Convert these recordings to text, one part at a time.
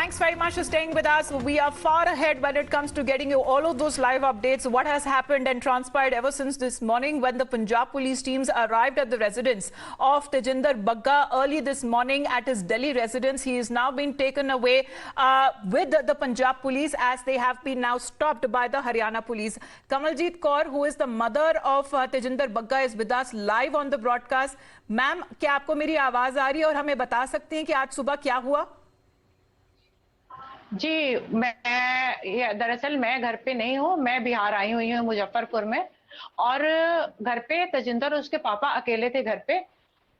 Thanks very much for staying with us. We are far ahead when it comes to getting you all of those live updates. What has happened and transpired ever since this morning when the Punjab police teams arrived at the residence of Tejinder Bagga early this morning at his Delhi residence. He is now being taken away with the Punjab police as they have been now stopped by the Haryana police. Kamaljeet Kaur, who is the mother of Tejinder Bagga, is with us live on the broadcast. Ma'am, क्या आपको मेरी आवाज आ रही है और हमें बता सकती हैं कि आज सुबह क्या हुआ? जी, दरअसल मैं घर पे नहीं हूँ। मैं बिहार आई हुई हूँ मुजफ्फरपुर में, और घर पे तजिंदर और उसके पापा अकेले थे घर पे।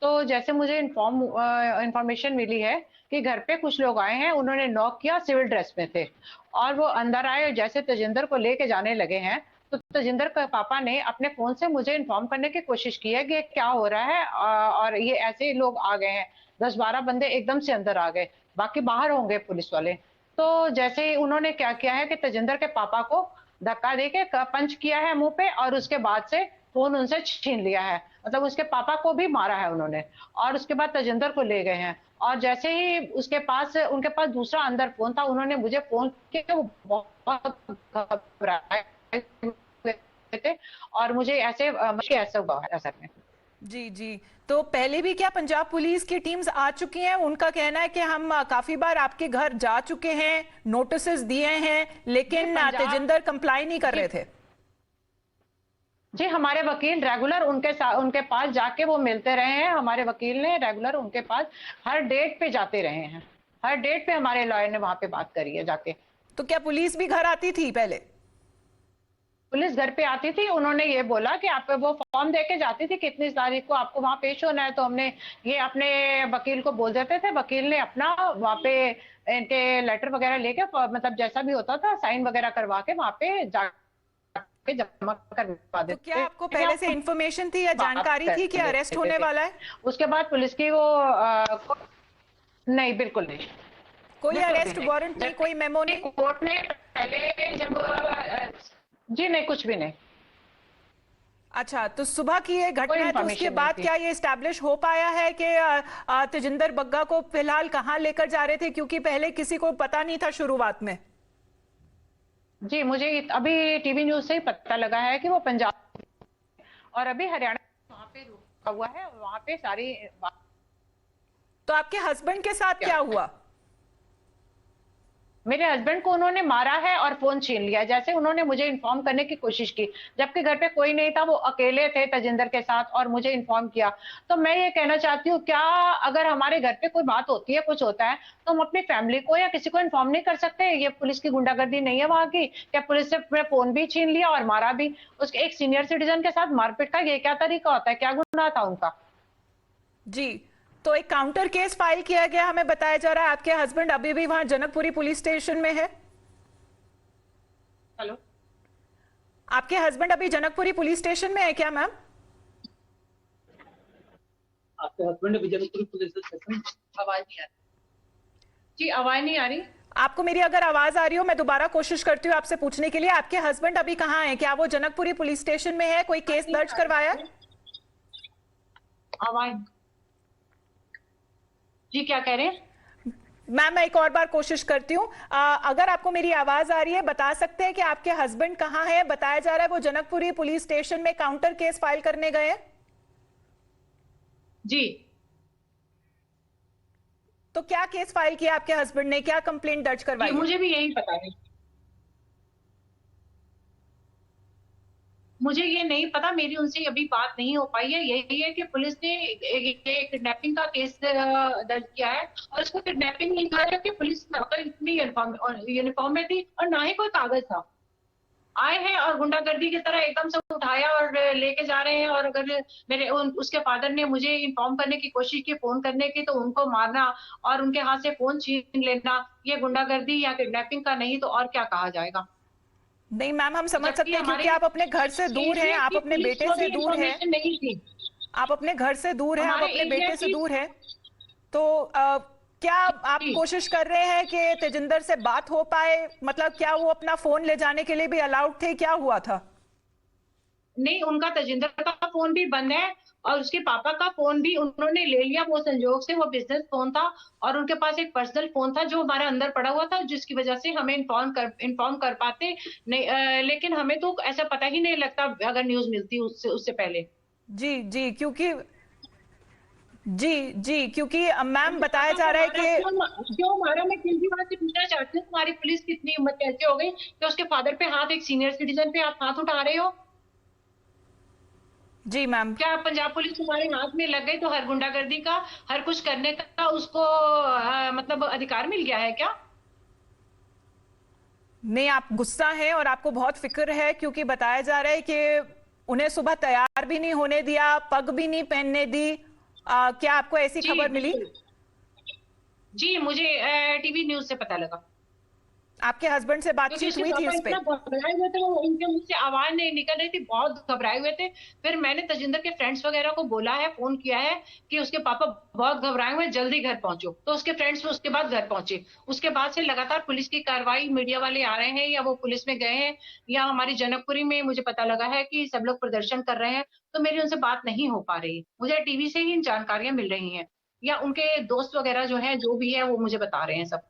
तो जैसे मुझे इंफॉर्मेशन मिली है कि घर पे कुछ लोग आए हैं, उन्होंने नॉक किया, सिविल ड्रेस में थे और वो अंदर आए। जैसे तजिंदर को लेके जाने लगे हैं तो तजिंदर के पापा ने अपने फोन से मुझे इन्फॉर्म करने की कोशिश की है कि क्या हो रहा है, और ये ऐसे लोग आ गए हैं, 10-12 बंदे एकदम से अंदर आ गए, बाकी बाहर होंगे पुलिस वाले। तो जैसे ही उन्होंने क्या किया है कि तजिंदर के पापा को धक्का देके पंच किया है मुंह पे, और उसके बाद से फोन उनसे छीन लिया है। मतलब उसके पापा को भी मारा है उन्होंने, और उसके बाद तजिंदर को ले गए हैं। और जैसे ही उनके पास दूसरा अंदर फोन था, उन्होंने मुझे फोन किया, वो बहुत घबराए थे और मुझे ऐसे हुआ है असल में। जी जी, तो पहले भी क्या पंजाब पुलिस की टीम्स आ चुकी हैं? उनका कहना है कि हम काफी बार आपके घर जा चुके हैं, नोटिसेस दिए हैं, लेकिन तेजिंदर कंप्लाई नहीं कर रहे थे। जी, हमारे वकील रेगुलर उनके पास जाके वो मिलते रहे हैं। हमारे वकील ने रेगुलर उनके पास हर डेट पे जाते रहे हैं। हर डेट पे हमारे लॉयर ने वहां पे बात करी है जाके। तो क्या पुलिस भी घर आती थी पहले? पुलिस घर पे आती थी। उन्होंने ये बोला कि आप वो फॉर्म देके जाती थी, कितनी तारीख को आपको वहां पेश होना है। तो हमने ये अपने वकील को बोल देते थे, वकील ने अपना वहां पे इनके लेटर वगैरह लेके, मतलब जैसा भी होता था साइन वगैरह करवा के वहां पे जाके जमा करवा देते। तो क्या आपको पहले से इंफॉर्मेशन थी या जानकारी थी कि अरेस्ट होने वाला है? उसके बाद पुलिस की वो नहीं, बिल्कुल नहीं। कोई अरेस्ट वारंट नहीं, कोई मेमो नहीं? कोर्ट ने पहले जब जी नहीं, कुछ भी नहीं। अच्छा, तो सुबह की ये घटना है, तो उसके बाद क्या ये एस्टैब्लिश हो पाया है कि तेजिंदर बग्गा को फिलहाल कहां लेकर जा रहे थे? क्योंकि पहले किसी को पता नहीं था शुरुआत में। जी, मुझे अभी टीवी न्यूज से ही पता लगा है कि वो पंजाब और अभी हरियाणा वहां पे रुका हुआ है, वहां पे सारी बात। तो आपके हस्बैंड के साथ क्या हुआ? मेरे हस्बैंड को उन्होंने मारा है और फोन छीन लिया, जैसे उन्होंने मुझे इन्फॉर्म करने की कोशिश की, जबकि घर पे कोई नहीं था, वो अकेले थे तजिंदर के साथ, और मुझे इन्फॉर्म किया। तो मैं ये कहना चाहती हूँ, क्या अगर हमारे घर पे कोई बात होती है, कुछ होता है, तो हम अपनी फैमिली को या किसी को इन्फॉर्म नहीं कर सकते? ये पुलिस की गुंडागर्दी नहीं है वहां की? क्या पुलिस से फोन भी छीन लिया और मारा भी? उसके एक सीनियर सिटीजन के साथ मारपीट का ये क्या तरीका होता है? क्या गुनाह था उनका? जी, तो एक काउंटर केस फाइल किया गया, हमें बताया जा रहा है। आपके हस्बैंड अभी भी वहां जनकपुरी पुलिस स्टेशन में है? हेलो, आपके हस्बैंड अभी जनकपुरी पुलिस स्टेशन में है क्या मैम? आपके हस्बैंड अभी जनकपुरी पुलिस स्टेशन? आवाज नहीं आ रही जी, आवाज नहीं आ रही। आपको मेरी अगर आवाज आ रही हो, मैं दोबारा कोशिश करती हूँ आपसे पूछने के लिए, आपके हस्बैंड अभी कहाँ हैं? क्या वो जनकपुरी पुलिस स्टेशन में है? कोई केस दर्ज करवाया है? आवाज जी, क्या कह रहे हैं मैम? मैं एक और बार कोशिश करती हूँ। अगर आपको मेरी आवाज आ रही है, बता सकते हैं कि आपके हस्बैंड कहाँ हैं? बताया जा रहा है वो जनकपुरी पुलिस स्टेशन में काउंटर केस फाइल करने गए हैं। जी, तो क्या केस फाइल किया आपके हस्बैंड ने? क्या कंप्लेंट दर्ज करवाई? मुझे भी यही पता है, मुझे ये नहीं पता, मेरी उनसे अभी बात नहीं हो पाई है। यही है कि पुलिस ने ये किडनैपिंग का केस दर्ज किया है, और इसको किडनैपिंग नहीं कहा है कि पुलिस इतनी यूनिफॉर्म में थी और ना ही कोई कागज था। आए हैं और गुंडागर्दी की तरह एकदम से उठाया और लेके जा रहे हैं। और अगर उसके फादर ने मुझे इन्फॉर्म करने की कोशिश की, फोन करने की, तो उनको मारना और उनके हाथ से फोन छीन लेना, ये गुंडागर्दी या किडनैपिंग का नहीं तो और क्या कहा जाएगा? नहीं मैम, हम समझ सकते हैं क्योंकि आप अपने घर से दूर हैं, आप अपने बेटे से दूर हैं, आप अपने घर से दूर हैं, आप अपने बेटे से दूर हैं। तो क्या आप कोशिश कर रहे हैं कि तेजिंदर से बात हो पाए? मतलब क्या वो अपना फोन ले जाने के लिए भी अलाउड थे? क्या हुआ था? नहीं, उनका तजिंदर का फोन भी बंद है और उसके पापा का फोन भी उन्होंने ले लिया। वो संजोग से वो बिजनेस फोन था और उनके पास एक पर्सनल फोन था जो हमारे अंदर पड़ा हुआ था, जिसकी वजह से हमें इन्फॉर्म कर पाते नहीं। लेकिन हमें तो ऐसा पता ही नहीं लगता अगर न्यूज मिलती उससे उससे पहले। जी जी, क्योंकि जी जी, क्योंकि मैम उनके बताया पापा जा को रहा है मारा कि क्यों मारा? मैं केजरीवाल से पूछना चाहती हूँ, तुम्हारी पुलिस की इतनी हिम्मत कैसे हो गई कि उसके फादर पे हाथ, एक सीनियर सिटीजन पे आप हाथ उठा रहे हो? जी मैम, क्या पंजाब पुलिस तुम्हारे हाथ में लग गई तो हर गुंडागर्दी का, हर कुछ करने का उसको मतलब अधिकार मिल गया है क्या? नहीं, आप गुस्सा हैं और आपको बहुत फिक्र है, क्योंकि बताया जा रहा है कि उन्हें सुबह तैयार भी नहीं होने दिया, पग भी नहीं पहनने दी। क्या आपको ऐसी जी खबर मिली? बिल्कुल। जी, मुझे टीवी न्यूज से पता लगा। आपके हस्बैंड से क्योंकि बातचीत उसके हुई थी पापा इस पे? इतना घबराए हुए थे, वो उनके मुंह से आवाज नहीं निकल रही थी, बहुत घबराए हुए थे। फिर मैंने तजिंदर के फ्रेंड्स वगैरह को बोला है, फोन किया है कि उसके पापा बहुत घबराए हुए हैं, जल्दी घर पहुंचो। तो उसके फ्रेंड्स उसके बाद घर पहुंचे। उसके बाद से लगातार पुलिस की कार्रवाई, मीडिया वाले आ रहे हैं या वो पुलिस में गए हैं, या हमारी जनकपुरी में मुझे पता लगा है कि सब लोग प्रदर्शन कर रहे हैं। तो मेरी उनसे बात नहीं हो पा रही। मुझे टीवी से ही जानकारियां मिल रही हैं, या उनके दोस्त वगैरह जो है, जो भी है, वो मुझे बता रहे हैं सब।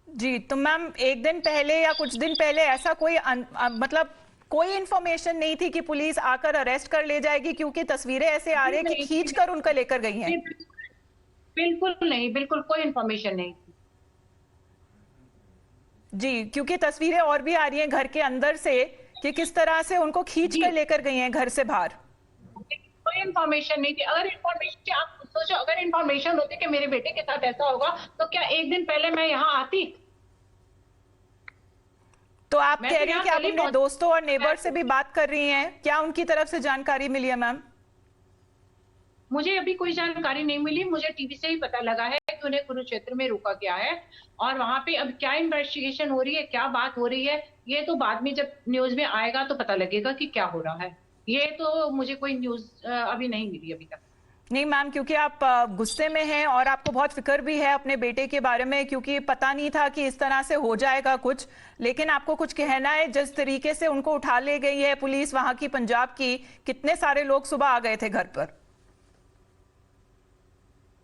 जी, तो मैम एक दिन पहले या कुछ दिन पहले ऐसा कोई मतलब कोई इंफॉर्मेशन नहीं थी कि पुलिस आकर अरेस्ट कर ले जाएगी, क्योंकि तस्वीरें ऐसे आ जी रही है कि नहीं, खींच कर उनका लेकर गई हैं। जी, बिल्कुल नहीं, बिल्कुल कोई इन्फॉर्मेशन नहीं। जी, क्योंकि तस्वीरें और भी आ रही हैं घर के अंदर से कि किस तरह से उनको खींच जी, कर लेकर गई हैं घर से बाहर। कोई इन्फॉर्मेशन नहीं थी। अगर इन्फॉर्मेशन, आप खुद सोचो, अगर इन्फॉर्मेशन होती कि मेरे बेटे के साथ ऐसा होगा, तो क्या एक दिन पहले मैं यहाँ आती? तो आप मैं कह तो रही हैं यहाँ कि आप कल ही अपने पहुंची। दोस्तों और नेबर से भी बात कर रही हैं, क्या उनकी तरफ से जानकारी मिली है मैम? मुझे अभी कोई जानकारी नहीं मिली। मुझे टीवी से ही पता लगा है कि उन्हें कुरुक्षेत्र में रोका गया है, और वहां पे अब क्या इन्वेस्टिगेशन हो रही है, क्या बात हो रही है, ये तो बाद में जब न्यूज में आएगा तो पता लगेगा कि क्या हो रहा है। ये तो मुझे कोई न्यूज अभी नहीं मिली अभी तक। नहीं मैम, क्योंकि आप गुस्से में हैं और आपको बहुत फिक्र भी है अपने बेटे के बारे में, क्योंकि पता नहीं था कि इस तरह से हो जाएगा कुछ। लेकिन आपको कुछ कहना है, जिस तरीके से उनको उठा ले गई है पुलिस वहां की, पंजाब की, कितने सारे लोग सुबह आ गए थे घर पर?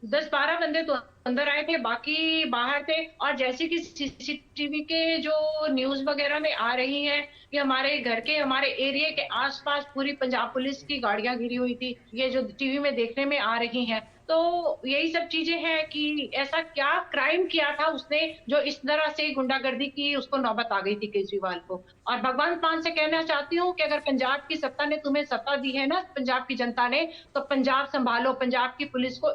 10-12 बंदे तो अंदर आए थे, बाकी बाहर थे। और जैसे कि सीसीटीवी के जो न्यूज वगैरह में आ रही है कि हमारे घर के, हमारे एरिया के आसपास पूरी पंजाब पुलिस की गाड़ियां घिरी हुई थी, ये जो टीवी में देखने में आ रही हैं। तो यही सब चीजें हैं कि ऐसा क्या क्राइम किया था उसने जो इस तरह से गुंडागर्दी की उसको नौबत आ गई थी केजरीवाल को। और भगवंत मान से कहना चाहती हूँ कि अगर पंजाब की सत्ता ने तुम्हें सत्ता दी है ना, पंजाब की जनता ने, तो पंजाब संभालो, पंजाब की पुलिस को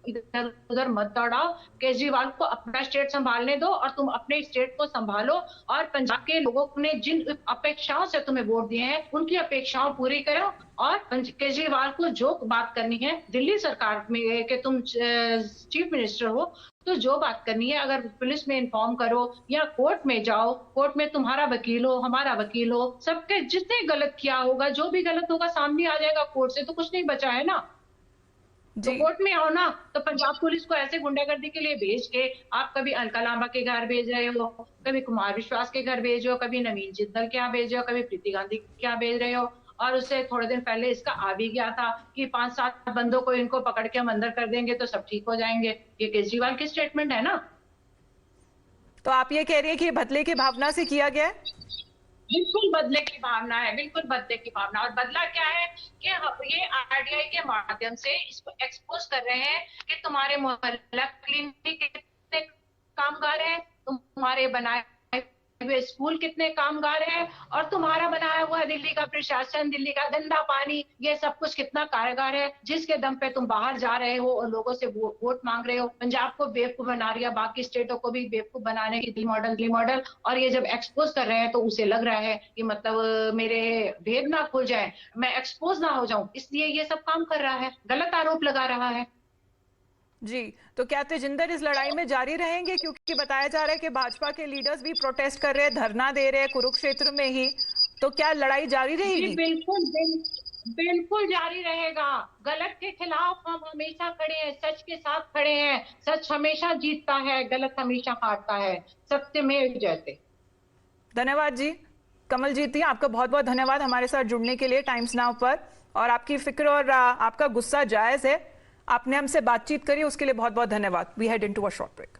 इधर उधर मत दौड़ाओ। केजरीवाल को अपना स्टेट संभालने दो और तुम अपने स्टेट को संभालो। और पंजाब के लोगों ने जिन अपेक्षाओं से तुम्हें वोट दिए हैं, उनकी अपेक्षाओं पूरी करो। और केजरीवाल को जो बात करनी है दिल्ली सरकार में कि तुम चीफ मिनिस्टर हो, तो जो बात करनी है अगर पुलिस में इन्फॉर्म करो या कोर्ट में जाओ, कोर्ट में तुम्हारा वकील हो, हमारा वकील हो, सबके जितने गलत किया होगा, जो भी गलत होगा सामने आ जाएगा। कोर्ट से तो कुछ नहीं बचा है ना। तो जी कोर्ट में आओ ना। तो पंजाब पुलिस को ऐसे गुंडागर्दी के लिए भेज के आप कभी अलका लांबा के घर भेज रहे हो, कभी कुमार विश्वास के घर भेज रहे हो, कभी नवीन जिंदल के यहाँ भेज रहे हो, कभी प्रीति गांधी के यहाँ भेज रहे हो। और उससे थोड़े दिन पहले इसका आ भी गया था कि 5-7 बंदों को इनको पकड़ के हम अंदर कर देंगे तो सब ठीक हो जाएंगे। ये केजरीवाल की स्टेटमेंट है ना। तो आप ये कह रही है कि ये बदले की भावना से किया गया है? बिल्कुल बदले की भावना है, बिल्कुल बदले की भावना। और बदला क्या है कि ये आरटीआई के माध्यम से इसको एक्सपोज कर रहे हैं कि तुम्हारे मोहल्ला क्लिनिक कितने कामगार हैं, तुम्हारे बनाए हुए स्कूल कितने कामगार हैं, और तुम्हारा बनाया हुआ दिल्ली का प्रशासन, दिल्ली का गंदा पानी, ये सब कुछ कितना कारगर है, जिसके दम पे तुम बाहर जा रहे हो और लोगों से वोट मांग रहे हो। पंजाब को बेवकूफ बना रही है, बाकी स्टेटों को भी बेवकूफ बनाने की दिल्ली मॉडल। और ये जब एक्सपोज कर रहे हैं तो उसे लग रहा है कि मतलब मेरे भेद ना खुल जाए, मैं एक्सपोज ना हो जाऊं, इसलिए ये सब काम कर रहा है, गलत आरोप लगा रहा है। जी, तो क्या तेजिंदर इस लड़ाई में जारी रहेंगे, क्योंकि बताया जा रहा है कि भाजपा के लीडर्स भी प्रोटेस्ट कर रहे हैं, धरना दे रहे हैं कुरुक्षेत्र में ही, तो क्या लड़ाई जारी जी रहेगी? बिल्कुल, बिल्कुल जारी रहेगा। गलत के खिलाफ हम हमेशा खड़े हैं, सच के साथ खड़े हैं। सच हमेशा जीतता है, गलत हमेशा हारता है। सत्यमेव जयते। धन्यवाद जी। कमलजीत जी, आपका बहुत बहुत धन्यवाद हमारे साथ जुड़ने के लिए टाइम्स नाउ पर, और आपकी फिक्र और आपका गुस्सा जायज है। आपने हमसे बातचीत करी, उसके लिए बहुत बहुत धन्यवाद। We head into a short break.